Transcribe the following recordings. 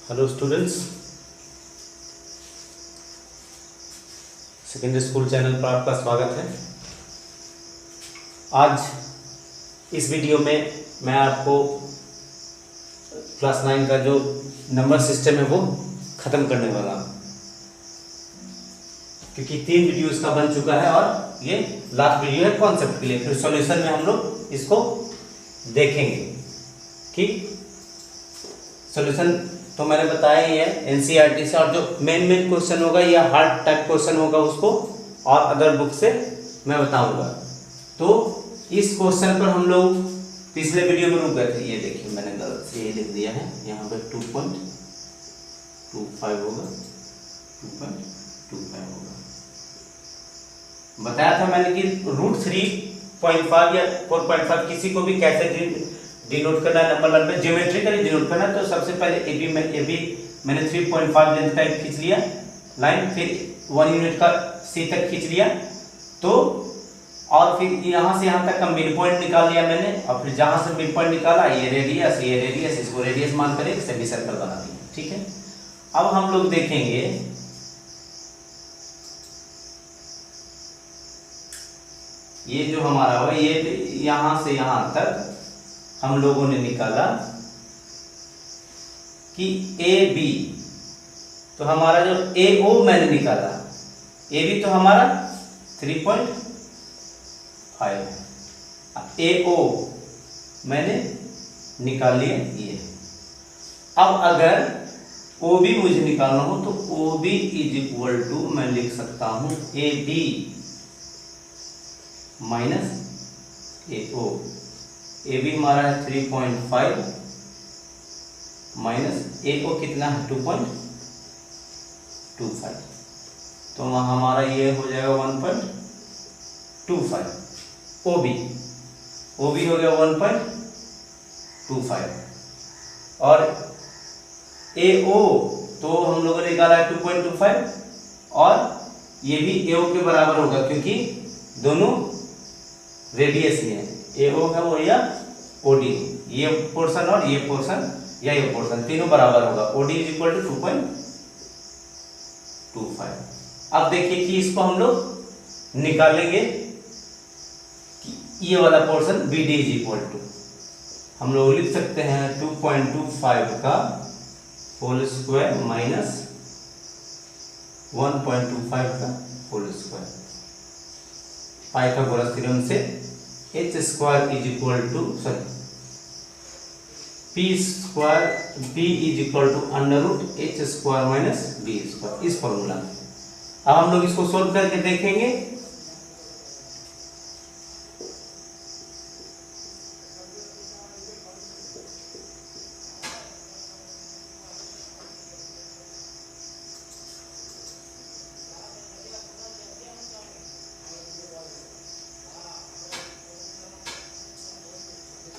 Hello students, secondary school channel पर आपका स्वागत है। आज इस वीडियो में मैं आपको क्लास 9 का जो नंबर सिस्टम है वो ख़त्म करने वाला हूँ, क्योंकि 3 वीडियो इसका बन चुका है और ये लास्ट वीडियो है कॉन्सेप्ट के लिए। फिर सॉल्यूशन में हम लोग इसको देखेंगे कि सॉल्यूशन तो मैंने बताया ही है एनसीईआरटी से, और जो मेन क्वेश्चन होगा या हार्ड टाइप क्वेश्चन होगा उसको और अदर बुक से मैं बताऊंगा। तो इस क्वेश्चन पर हम लोग पिछले वीडियो में रुक गए थे। ये देखिए मैंने गलत से ये लिख दिया है, यहाँ पे 2.25 होगा, 2.25 होगा। बताया था मैंने कि √3.5 या 4.5 किसी को भी कैसे डिनोट करना है, नंबर लाइन पे ज्योमेट्रिकली डिनोट करना है। तो सबसे पहले ए बी मैंने 3.5 लेंथ का खींच लिया लाइन, फिर 1 यूनिट का सी तक खींच लिया। तो और फिर यहाँ से यहाँ तक का मिड पॉइंट निकाल लिया मैंने, और फिर जहाँ से मिड पॉइंट निकाला ये रेडियस, इसको रेडियस मान कर एक सेमी सर्कल बना दिया। ठीक है, अब हम लोग देखेंगे ये जो हमारा हुआ, ये यहाँ से यहाँ तक हम लोगों ने निकाला कि ए बी, तो हमारा जो ए ओ मैंने निकाला, ए बी तो हमारा 3.5 है, ए ओ मैंने निकाल लिया ये। अब अगर ओ बी मुझे निकालना हो तो O B is equal to मैं लिख सकता हूं A B minus A O. A B हमारा है 3.5 माइनस ए को कितना है 2.25, तो हमारा ये हो जाएगा 1.25। ओ बी हो गया 1.25, और ए ओ तो हम लोगों ने निकाला है 2.25, और ये भी ए ओ के बराबर होगा क्योंकि दोनों रेडियस ही है। ए ओ है वो या ओडी, ये पोर्शन और ये पोर्शन या ये पोर्शन तीनों बराबर होगा। OD is equal to 2.25। अब देखिए कि इसको हम लोग निकालेंगे कि ये वाला portion B D is equal to, हम लोग लिख सकते हैं 2.25 का होल स्क्वायर माइनस 1.25 का होल स्क्वायर। पाइथागोरस थ्योरम से h square is equal to p square b is equal to √h square minus b square, इस फॉर्मूला में। अब हम लोग इसको सोल्व करके देखेंगे।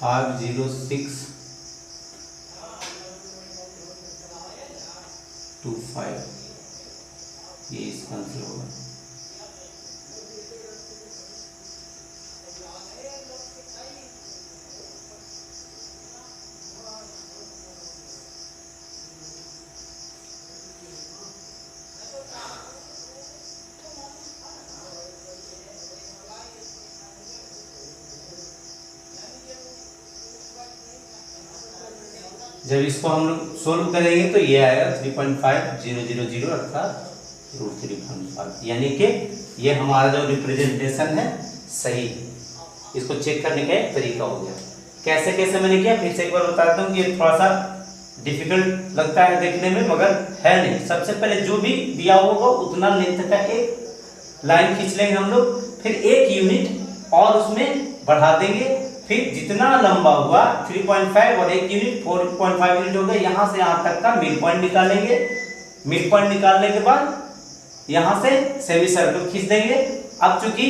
फाइव 0.625 ये इसका आंसर होगा। जब इसको हम लोग सोल्व करेंगे तो ये आएगा 3.5000 अर्थात √3.5, यानी कि ये हमारा जो रिप्रेजेंटेशन है सही है। इसको चेक करने का एक तरीका हो गया। कैसे कैसे मैंने किया फिर से एक बार बताता हूँ कि ये थोड़ा सा डिफिकल्ट लगता है देखने में, मगर है नहीं। सबसे पहले जो भी दिया होगा उतना लेंथ का एक लाइन खींच लेंगे हम लोग, फिर 1 यूनिट और उसमें बढ़ा देंगे, फिर जितना लंबा हुआ 3.5 और 1 यूनिट 4.5 यूनिट हो गया, यहाँ से यहाँ तक का मिड पॉइंट निकालेंगे। मिड पॉइंट निकालने के बाद यहाँ से सेमी सर्कल खींच देंगे। अब चूंकि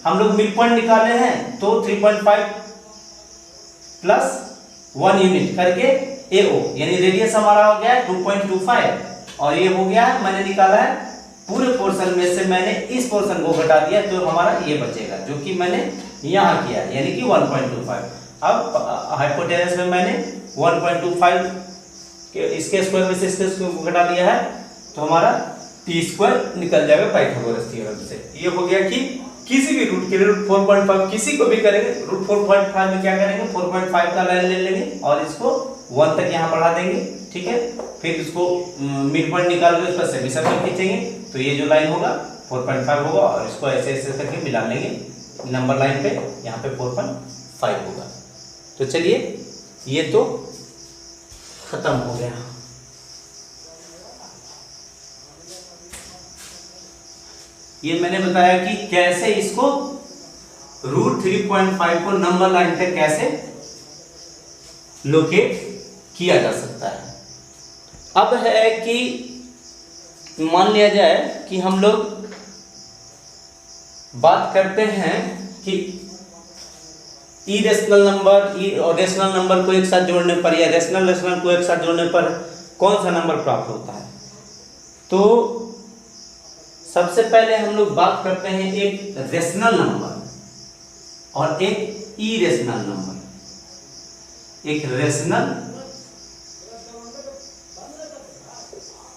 हम लोग मिड पॉइंट निकाले हैं तो 3.5 प्लस 1 यूनिट करके AO यानी रेडियस हमारा हो गया है 2.25, और ये हो गया है मैंने निकाला है पूरे पोर्शन में से मैंने इस पोर्शन को घटा दिया, तो हमारा ये बचेगा जो कि मैंने यहाँ किया यानी कि 1.25। अब हाइपोटेनस में मैंने 1.25 इसके स्क्वायर में से इसके स्क्वायर को घटा दिया है तो हमारा टी स्क्वायर निकल जाएगा पाइथागोरस थ्योरम से। ये हो गया कि किसी भी रूट के लिए रूट 4.5 किसी को भी करेंगे, रूट 4.5 में क्या करेंगे 4.5 का लाइन ले लेंगे और इसको 1 तक यहाँ बढ़ा देंगे, ठीक है। फिर इसको मिड पॉइंट निकाल के उस पर सेमी सर्कल खींचेंगे तो ये जो लाइन होगा 4.5 होगा और इसको ऐसे ऐसे करके मिला लेंगे नंबर लाइन पे, यहाँ पे 4.5 होगा। तो चलिए ये तो खत्म हो गया। ये मैंने बताया कि कैसे इसको रूट 3.5 को नंबर लाइन पे कैसे लोकेट किया जा सकता है। अब है कि मान लिया जाए कि हम लोग बात करते हैं कि इरेशनल नंबर और रेशनल नंबर को एक साथ जोड़ने पर या रेशनल को एक साथ जोड़ने पर कौन सा नंबर प्राप्त होता है। तो सबसे पहले हम लोग बात करते हैं एक रेशनल नंबर और एक इरेशनल नंबर। एक रेशनल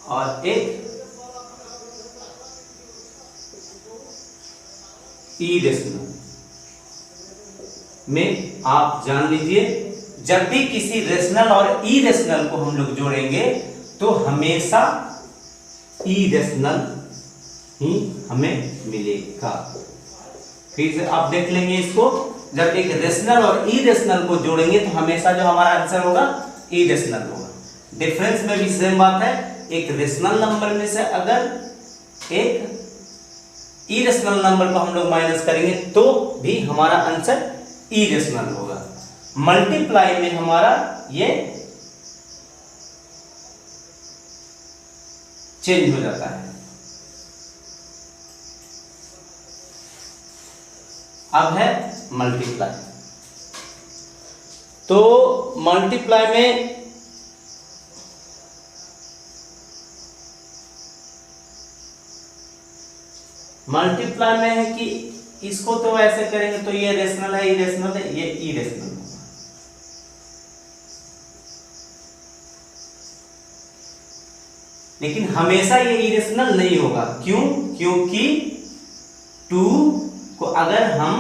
और एक इरेशनल में आप जान लीजिए जब भी किसी रेशनल और इरेशनल को हम लोग जोड़ेंगे तो हमेशा इरेशनल ही हमें मिलेगा। फिर से आप देख लेंगे इसको, जब एक रेशनल और इरेशनल को जोड़ेंगे तो हमेशा जो हमारा आंसर होगा इरेशनल होगा। डिफरेंस में भी सेम बात है, एक रेशनल नंबर में से अगर एक इरेशनल नंबर को हम लोग माइनस करेंगे तो भी हमारा आंसर इरेशनल होगा। मल्टीप्लाई में हमारा ये चेंज हो जाता है। अब है मल्टीप्लाई। तो मल्टीप्लाई में है कि इसको तो ऐसे करेंगे तो ये रेशनल है, इरेशनल है, ये इरेशनल होगा। लेकिन हमेशा ये इरेशनल नहीं होगा। क्यों? क्योंकि 2 को अगर हम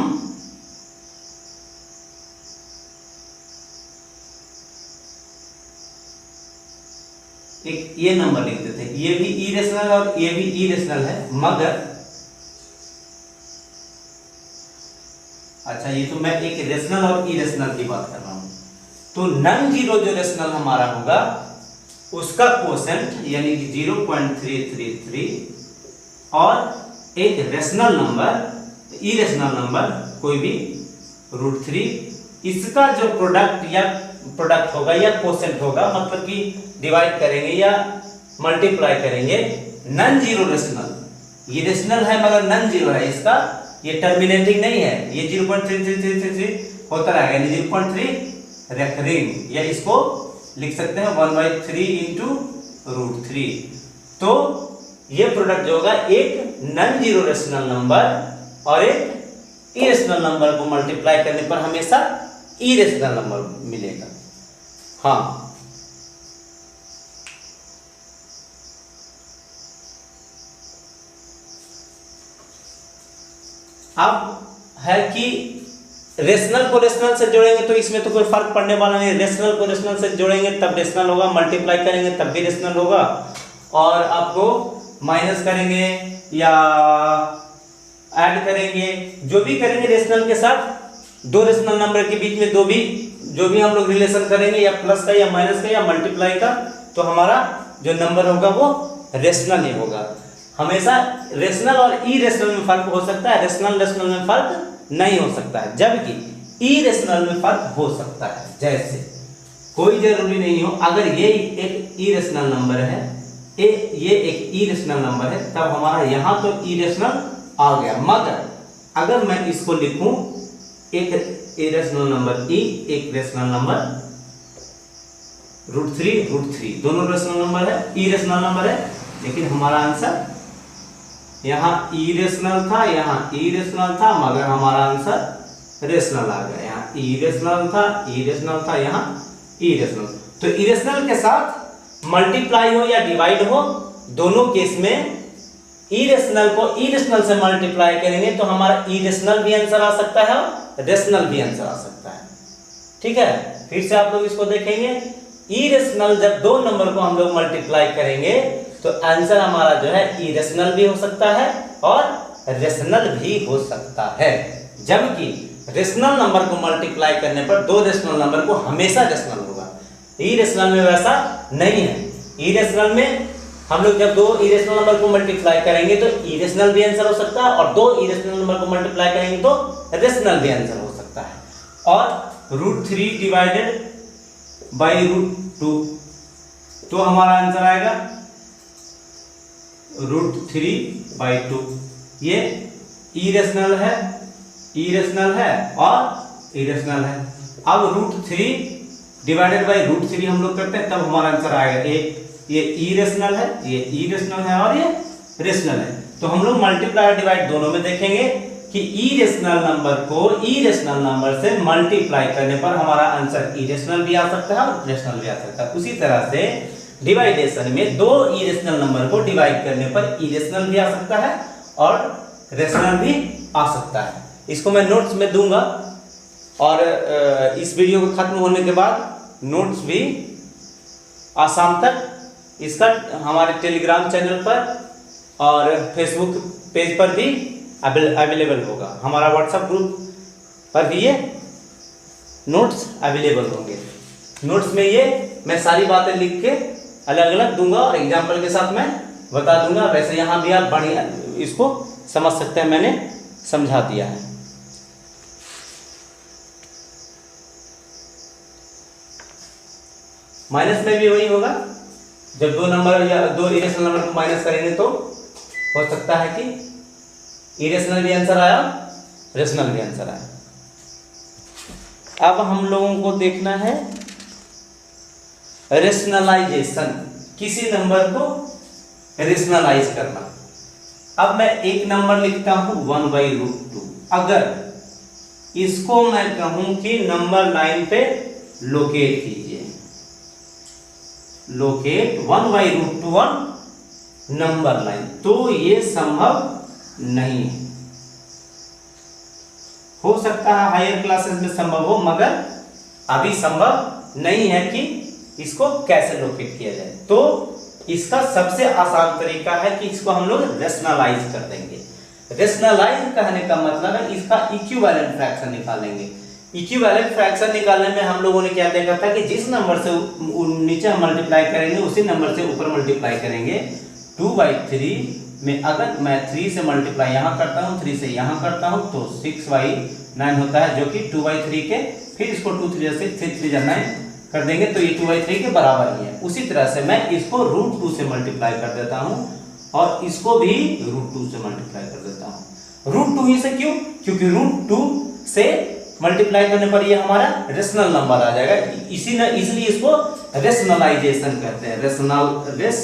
एक ये नंबर लिख देते हैं, ये भी इरेशनल और ये भी इरेशनल है, मगर अच्छा ये तो मैं एक रेशनल और इरेशनल की बात कर रहा हूं। तो नॉन जीरो जो रेशनल हमारा होगा उसका कोसेंट यानी कि 0.333 और एक रेशनल नंबर इरेशनल नंबर कोई भी √3 इसका जो प्रोडक्ट होगा या कोसेंट होगा, मतलब कि डिवाइड करेंगे या मल्टीप्लाई करेंगे नॉन जीरो रेशनल। ये रेशनल है मगर नॉन जीरो है, इसका ये टर्मिनेटिंग नहीं है, ये 0.3333 होता रहेगा यानी 0.3 रेकरिंग, या इसको लिख सकते हैं 1/3 इंटू √3। तो ये प्रोडक्ट जो होगा एक नॉन जीरो रेशनल नंबर और एक इरेशनल नंबर को मल्टीप्लाई करने पर हमेशा इरेशनल नंबर मिलेगा। हाँ, अब है कि रेशनल को रेशनल से जोड़ेंगे तो इसमें तो कोई फर्क पड़ने वाला नहीं। रेशनल को रेशनल से जोड़ेंगे तब रेशनल होगा, मल्टीप्लाई करेंगे तब भी रेशनल होगा, और आपको माइनस करेंगे या ऐड करेंगे जो भी करेंगे रेशनल के साथ, दो रेशनल नंबर के बीच में जो भी हम लोग रिलेशन करेंगे या प्लस का या माइनस का या मल्टीप्लाई का, तो हमारा जो नंबर होगा वो रेशनल ही होगा। हमेशा रेशनल और इरेशनल में फर्क हो सकता है, रेशनल में फर्क नहीं हो सकता है, जबकि इरेशनल में फर्क हो सकता है। जैसे कोई जरूरी नहीं हो, अगर ये एक इरेशनल नंबर है, ये एक इरेशनल नंबर है, तब हमारा यहां तो इरेशनल आ गया, मगर अगर मैं इसको लिखूं एक इरेशनल नंबर ई, एक रेशनल नंबर √3 दोनों रेशनल नंबर है, इरेशनल नंबर है, लेकिन हमारा आंसर यहाँ इरेशनल था, यहाँ इरेशनल था, मगर हमारा आंसर रेशनल आ गया। यहाँ इरेशनल था, यहाँ इरेशनल। तो इरेशनल के साथ मल्टीप्लाई हो या डिवाइड हो, दोनों केस में इरेशनल को इरेशनल से मल्टीप्लाई करेंगे तो हमारा इरेशनल भी आंसर आ सकता है और रेशनल भी आंसर आ सकता है। ठीक है, फिर से आप लोग इसको देखेंगे, इरेशनल जब दो नंबर को हम लोग मल्टीप्लाई करेंगे तो आंसर हमारा जो है इरेशनल भी हो सकता है और रेशनल भी हो सकता है। जबकि रेशनल नंबर को मल्टीप्लाई करने पर दो रेशनल नंबर को हमेशा रेशनल होगा, इरेशनल में वैसा नहीं है। इरेशनल में हम लोग जब दो इरेशनल नंबर को मल्टीप्लाई करेंगे तो इरेशनल भी आंसर हो सकता है और दो इरेशनल नंबर को मल्टीप्लाई करेंगे तो रेशनल भी आंसर हो सकता है। और √3 डिवाइडेड बाई √2 तो हमारा आंसर आएगा √3/2। ये इरेशनल है, इरेशनल है और इरेशनल है। अब √3 डिवाइडेड बाई √3 हम लोग करते हैं तब हमारा आंसर आएगा एक, ये इरेशनल है, ये इरेशनल है और ये रेशनल है। तो हम लोग मल्टीप्लाई डिवाइड दोनों में देखेंगे कि इरेशनल नंबर को इरेशनल नंबर से मल्टीप्लाई करने पर हमारा आंसर इरेशनल भी आ सकता है और रेशनल भी आ सकता है। उसी तरह से डिवाइडेशन में दो इरेशनल नंबर को डिवाइड करने पर इरेशनल भी आ सकता है और रेशनल भी आ सकता है। इसको मैं नोट्स में दूंगा और इस वीडियो को खत्म होने के बाद नोट्स भी आज शाम तक इसका हमारे टेलीग्राम चैनल पर और फेसबुक पेज पर भी अवेलेबल होगा। हमारा व्हाट्सएप ग्रुप पर भी ये नोट्स अवेलेबल होंगे। नोट्स में ये मैं सारी बातें लिख के अलग अलग दूंगा और एग्जाम्पल के साथ मैं बता दूंगा। वैसे यहाँ भी आप बढ़िया इसको समझ सकते हैं, मैंने समझा दिया है। माइनस में भी वही होगा, जब दो नंबर या दो इरेशनल नंबर को माइनस करेंगे तो हो सकता है कि इरेशनल भी आंसर आया, रेशनल भी आंसर आया। अब हम लोगों को देखना है रेशनलाइजेशन, किसी नंबर को रेशनलाइज करना। अब मैं एक नंबर लिखता हूं 1/√2। अगर इसको मैं कहूं कि नंबर लाइन पे लोकेट कीजिए, लोकेट 1/√2 ऑन नंबर लाइन, तो ये संभव नहीं है। हो सकता है हायर क्लासेस में संभव हो, मगर अभी संभव नहीं है कि इसको कैसे लोकेट किया जाए। तो इसका सबसे आसान तरीका है कि इसको हम लोग रेशनलाइज कर देंगे। रेशनलाइज कहने का मतलब है इसका इक्विवेलेंट फ्रैक्शन निकालेंगे। इक्विवेलेंट फ्रैक्शन निकालने में हम लोगों ने क्या देखा था कि जिस नंबर से नीचे हम मल्टीप्लाई करेंगे उसी नंबर से ऊपर मल्टीप्लाई करेंगे। 2/3 में अगर मैं 3 से मल्टीप्लाई यहाँ करता हूँ, 3 से यहाँ करता हूँ तो 6/9 होता है, जो कि 2/3 के, फिर इसको 2 3 से 3 9 कर देंगे तो ये 2/3 के बराबर ही है। उसी तरह से मैं इसको √2 से मल्टीप्लाई कर देता हूँ और इसको भी √2 से मल्टीप्लाई कर देता हूँ। √2 ही से क्यों? क्योंकि √2 से मल्टीप्लाई करने पर ये हमारा रेशनल नंबर आ जाएगा, इसलिए इसको रेशनलाइजेशन कहते हैं। रेशनलाइज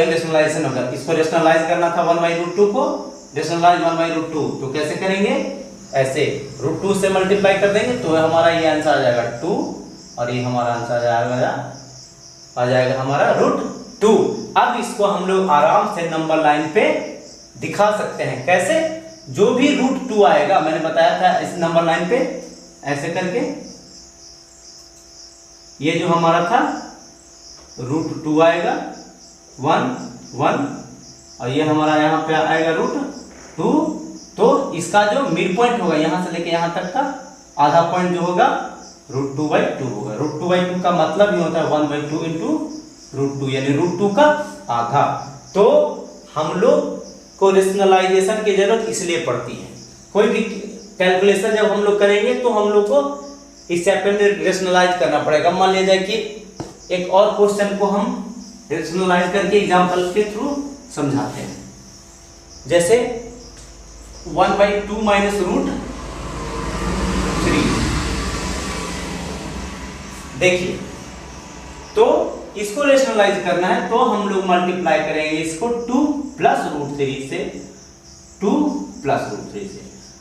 रेशनलाइजेशन होगा। इसको रेशनलाइज करना था 1/√2 को, रेशनलाइज 1/√2 तो कैसे करेंगे? ऐसे √2 से मल्टीप्लाई कर देंगे तो हमारा ये आंसर आ जाएगा 2 और ये हमारा आंसर आ जाएगा हमारा √2। अब इसको हम लोग आराम से नंबर लाइन पे दिखा सकते हैं। कैसे? जो भी √2 आएगा, मैंने बताया था इस नंबर लाइन पे ऐसे करके, ये जो हमारा था √2 आएगा 1 1 और ये हमारा यहाँ पे आएगा √2। तो इसका जो मिड पॉइंट होगा यहाँ से लेके यहाँ तक का आधा पॉइंट जो होगा √2/2 होगा। √2/2 का मतलब ही होता है 1/2 इंटू √2, यानी √2 का आधा। तो हम लोग को रेशनलाइजेशन की जरूरत इसलिए पड़ती है। कोई भी कैलकुलेशन जब हम लोग करेंगे तो हम लोग को इस चैप्टर में रेशनलाइज करना पड़ेगा। मान लिया जाए कि एक और क्वेश्चन को हम रेशनलाइज करके एग्जांपल के थ्रू समझाते हैं। जैसे 1/2 माइनस √3। देखिए, तो इसको रेशनलाइज करना है तो हम लोग मल्टीप्लाई करेंगे इसको 2 + √3 से, 2 + √3 से।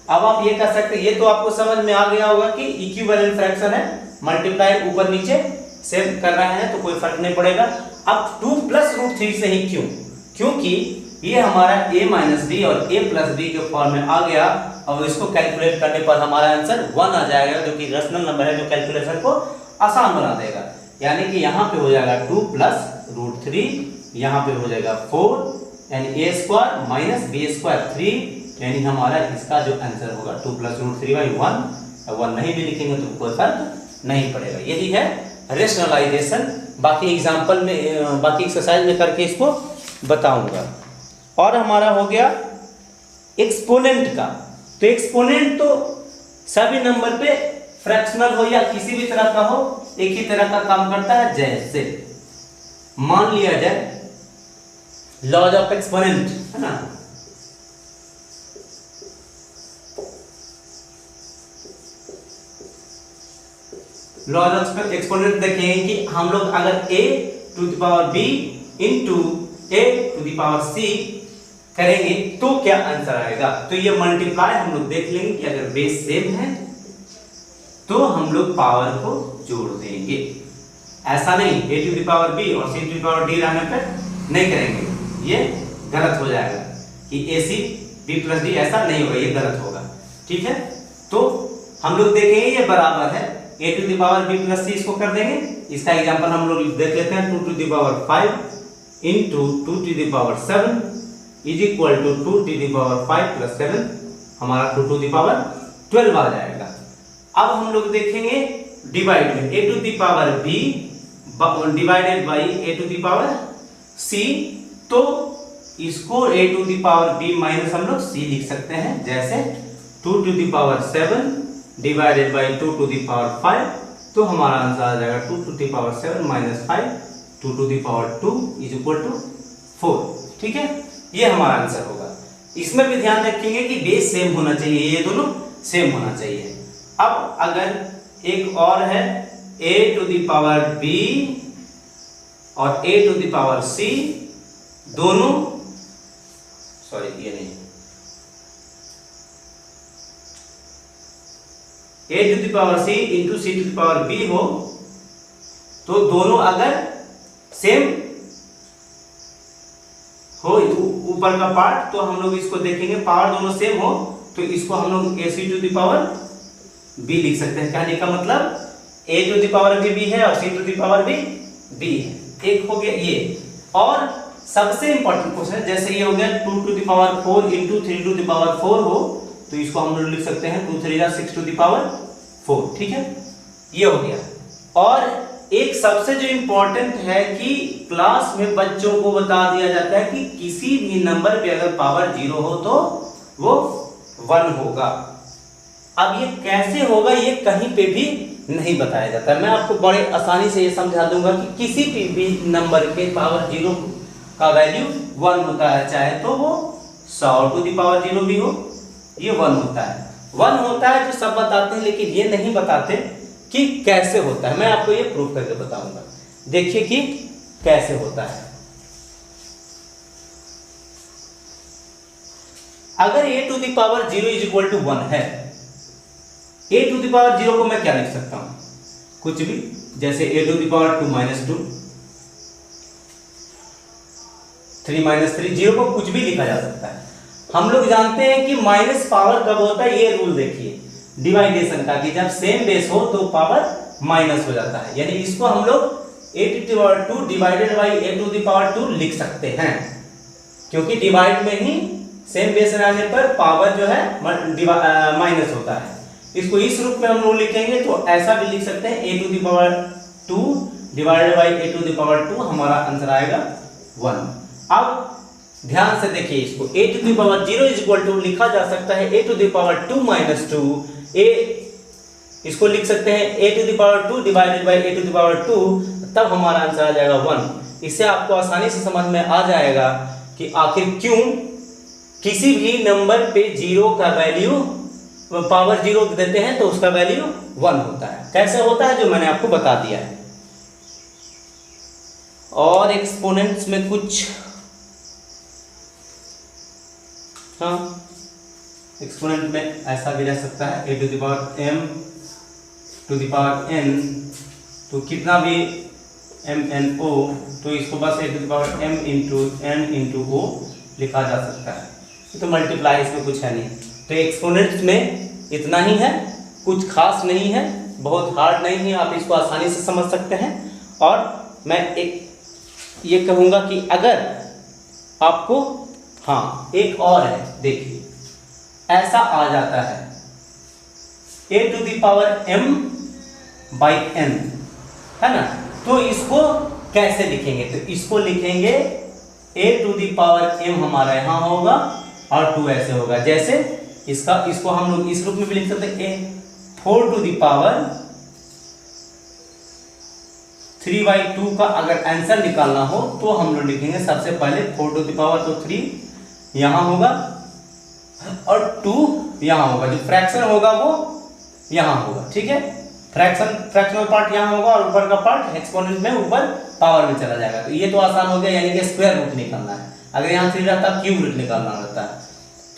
अब आप ये कर सकते हैं, ये तो आपको समझ में आ गया होगा कि इक्विवेलेंट फ्रैक्शन है, मल्टीप्लाई ऊपर नीचे सेम कर रहे हैं तो कोई फर्क नहीं पड़ेगा। अब 2 प्लस रूट 3 से ही क्यों? क्योंकि ये हमारा a माइनस डी और a प्लस डी के फॉर्म में आ गया और इसको कैलकुलेट करने पर हमारा आंसर 1 आ जाएगा, जो कि रेशनल नंबर है, जो कैलकुलेशन को आसान बना देगा। यानी कि यहाँ पे हो जाएगा 2 प्लस रूट 3, यहाँ पे हो जाएगा 4 यानी a square minus b square 3, यानी हमारा इसका जो आंसर होगा 2 प्लस रूट 3 बाई 1। 1 नहीं भी लिखेंगे तो कोई फर्क नहीं पड़ेगा। यही है रेशनलाइजेशन। बाकी एग्जाम्पल में, बाकी एक्सरसाइज में करके इसको बताऊंगा। और हमारा हो गया एक्सपोनेंट का। तो एक्सपोनेंट तो सभी नंबर पे फ्रैक्शनल हो या किसी भी तरह का हो, एक ही तरह का काम करता है। जैसे मान लिया जाए लॉज ऑफ एक्सपोनेंट है ना, लॉज ऑफ एक्सपोनेंट देखेंगे कि हम लोग अगर a to the power b into a to the power c करेंगे तो क्या आंसर आएगा। तो ये मल्टीप्लाई हम लोग देख लेंगे कि अगर बेस सेम है तो हम लोग पावर को जोड़ देंगे। ऐसा नहीं a to the power b और c to the power d रहने पर नहीं करेंगे, ये गलत हो जाएगा कि ac b प्लस d, ऐसा नहीं होगा, ये गलत होगा। ठीक है, तो हम लोग देखेंगे ये बराबर है a to the power b plus c, इसको कर देंगे। इसका एग्जांपल हम लोग देख लेते हैं 2 to the power 5 into 2 to the power 7 is equal to 2 to the power 5 plus 7, हमारा 2 टू द पावर 12 आ जाएगा। अब हम लोग देखेंगे डिवाइड में a to the power b divided by a to the power c, तो इसको a to the power b minus हम लोग c लिख सकते हैं। जैसे 2 to the power 7 divided by 2 to the power 5, तो हमारा आंसर आ जाएगा 2 to the power 7 minus 5 2 to the power 2 is equal to 4। ठीक है, ये हमारा आंसर होगा। इसमें भी ध्यान रखेंगे कि बेस सेम होना चाहिए, ये दोनों सेम होना चाहिए। अब अगर एक और है a to the power b और a to the power c, दोनों सॉरी ये नहीं, a to the power c into c to the power b हो, तो दोनों अगर सेम हो ऊपर का पार्ट, तो हम लोग इसको देखेंगे पावर दोनों सेम हो तो इसको हम लोग ac to the power b लिख सकते हैं। कहने का मतलब a to the power b है और c to the power b है। एक हो गया ये। और सबसे इंपॉर्टेंट क्वेश्चन जैसे ये हो गया 2 to the power 4 into 3 to the power 4 हो, तो इसको हम लोग लिख सकते हैं 2 3 6 टू द पावर 4। ठीक है, ये हो गया। और एक सबसे जो इंपॉर्टेंट है कि क्लास में बच्चों को बता दिया जाता है कि किसी भी नंबर पे अगर पावर 0 हो तो वो 1 होगा। अब ये कैसे होगा ये कहीं पे भी नहीं बताया जाता है। मैं आपको बड़े आसानी से ये समझा दूंगा कि किसी भी नंबर के पावर 0 का वैल्यू 1 होता है, चाहे तो वो 100 टू द पावर 0 भी हो, ये 1 होता है। 1 होता है जो सब बताते हैं, लेकिन ये नहीं बताते कि कैसे होता है। मैं आपको ये प्रूफ करके बताऊंगा, देखिए कि कैसे होता है। अगर a to the power 0 is equal to 1 है, a टू द पावर 0 को मैं क्या लिख सकता हूं, कुछ भी, जैसे a to the power 2 minus 2, 3 minus 3, 0 को कुछ भी लिखा जा सकता है। हम लोग जानते हैं कि माइनस पावर कब होता है, ये रूल देखिए डिवाइडेशन का, कि जब सेम बेस हो तो पावर माइनस हो जाता है। यानी इसको हम लोग a to the power 2 divided by a to the power 2 लिख सकते हैं, क्योंकि डिवाइड में ही सेम बेस रहने पर पावर जो है माइनस होता है। इसको इस रूप में हम लोग लिखेंगे तो ऐसा भी लिख सकते हैं a to the power 2 divided by a to the power 2, हमारा आंसर आएगा 1। अब ध्यान से देखिए, इसको a to the power 0 is equal to लिखा जा सकता है a to the power 2 minus 2, इसको लिख सकते हैं a to the power 2 divided by a to the power 2, तब हमारा आंसर आ जाएगा 1। इससे आपको आसानी से समझ में आ जाएगा कि आखिर क्यों किसी भी नंबर पे 0 का वैल्यू पावर 0 देते हैं तो उसका वैल्यू 1 होता है। कैसे होता है जो मैंने आपको बता दिया है। और एक्सपोनेंट्स में कुछ, हाँ एक्सपोनेंट में ऐसा भी रह सकता है a to the power m to the power n, तो कितना भी MNO, तो इसको बस a to the power m into n into o लिखा जा सकता है। तो मल्टीप्लाई इसमें कुछ है नहीं, तो एक्सपोनेंट्स में इतना ही है, कुछ खास नहीं है, बहुत हार्ड नहीं है, आप इसको आसानी से समझ सकते हैं। और मैं एक ये कहूँगा कि अगर आपको, हाँ एक और है, देखिए ऐसा आ जाता है a to the power m by n, है ना, तो इसको कैसे लिखेंगे? तो इसको लिखेंगे a to the power m हमारा यहाँ होगा और 2 ऐसे होगा, जैसे इसको हम लोग इस रूप में भी लिख सकते हैं, a 4 टू द पावर 3/2 का अगर आंसर निकालना हो तो हम लोग लिखेंगे सबसे पहले 4 टू द पावर, तो 3 यहाँ होगा और 2 यहाँ होगा, जो फ्रैक्शन होगा वो यहाँ होगा, ठीक है। फ्रैक्शनल पार्ट यहाँ होगा और ऊपर का पार्ट एक्सपोनेंट में ऊपर पावर में चला जाएगा। तो ये तो आसान हो गया, यानी कि स्क्वायर रूट निकालना है। अगर यहाँ 3 रहता क्यूब रूट निकालना रहता है,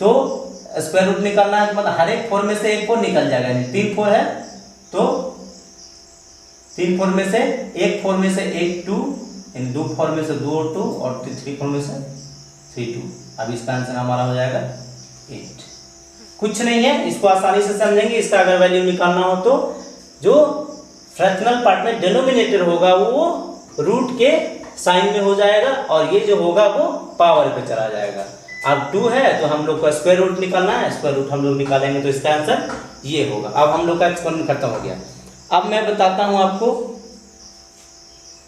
तो स्क्वायर रूट निकालना है, मतलब हर एक 4 में से एक 4 निकल जाएगा, यानी 3 4 है तो 3 4 में से एक 4 में से एक 2, यानी 2 4 में से 2 2 और 3 4 में से 3 2। अब इसका आंसर हमारा हो जाएगा 8। कुछ नहीं है, इसको आसानी से समझेंगे। इसका अगर वैल्यू निकालना हो तो जो फ्रैक्शनल पार्ट में डिनोमिनेटर होगा वो रूट के साइन में हो जाएगा और ये जो होगा वो पावर पे चला जाएगा। अब 2 है तो हम लोग को स्क्वायर रूट निकालना है, स्क्वायर रूट हम लोग निकालेंगे तो इसका आंसर ये होगा। अब हम लोग का एक्सपेरिमेंट खत्म हो गया। अब मैं बताता हूँ आपको,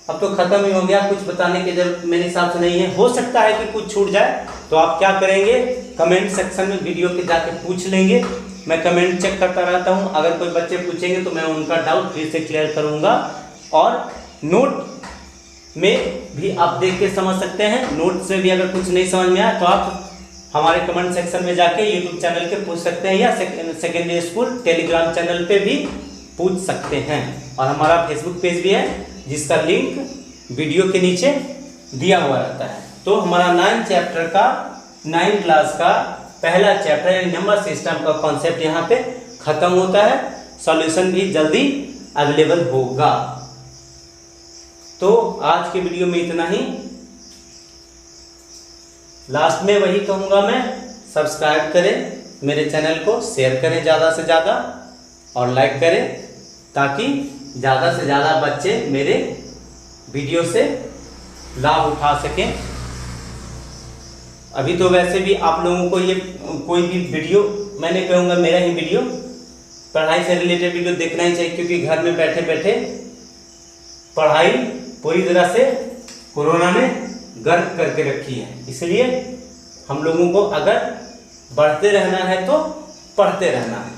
अब तो खत्म ही हो गया, कुछ बताने की जरूरत मेरे हिसाब से नहीं है। हो सकता है कि कुछ छूट जाए तो आप क्या करेंगे, कमेंट सेक्शन में वीडियो के जाके पूछ लेंगे। मैं कमेंट चेक करता रहता हूँ, अगर कोई बच्चे पूछेंगे तो मैं उनका डाउट फिर से क्लियर करूँगा। और नोट में भी आप देख के समझ सकते हैं, नोट से भी अगर कुछ नहीं समझ में आया तो आप हमारे कमेंट सेक्शन में जाके यूट्यूब चैनल के पूछ सकते हैं या सेकेंडरी स्कूल टेलीग्राम चैनल पे भी पूछ सकते हैं। और हमारा फेसबुक पेज भी है जिसका लिंक वीडियो के नीचे दिया हुआ रहता है। तो हमारा 9 चैप्टर का 9 क्लास का पहला चैप्टर यानी नंबर सिस्टम का कॉन्सेप्ट यहाँ पे खत्म होता है। सॉल्यूशन भी जल्दी अवेलेबल होगा। तो आज के वीडियो में इतना ही। लास्ट में वही कहूँगा मैं, सब्सक्राइब करें मेरे चैनल को, शेयर करें ज़्यादा से ज़्यादा और लाइक करें ताकि ज़्यादा से ज़्यादा बच्चे मेरे वीडियो से लाभ उठा सकें। अभी तो वैसे भी आप लोगों को ये कोई भी वीडियो, मैंने कहूँगा मेरा ही वीडियो, पढ़ाई से रिलेटेड वीडियो देखना ही चाहिए, क्योंकि घर में बैठे बैठे पढ़ाई पूरी तरह से कोरोना ने गर्क करके रखी है। इसलिए हम लोगों को अगर बढ़ते रहना है तो पढ़ते रहना है,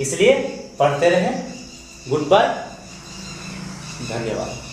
इसलिए पढ़ते रहें। गुड बाय, धन्यवाद।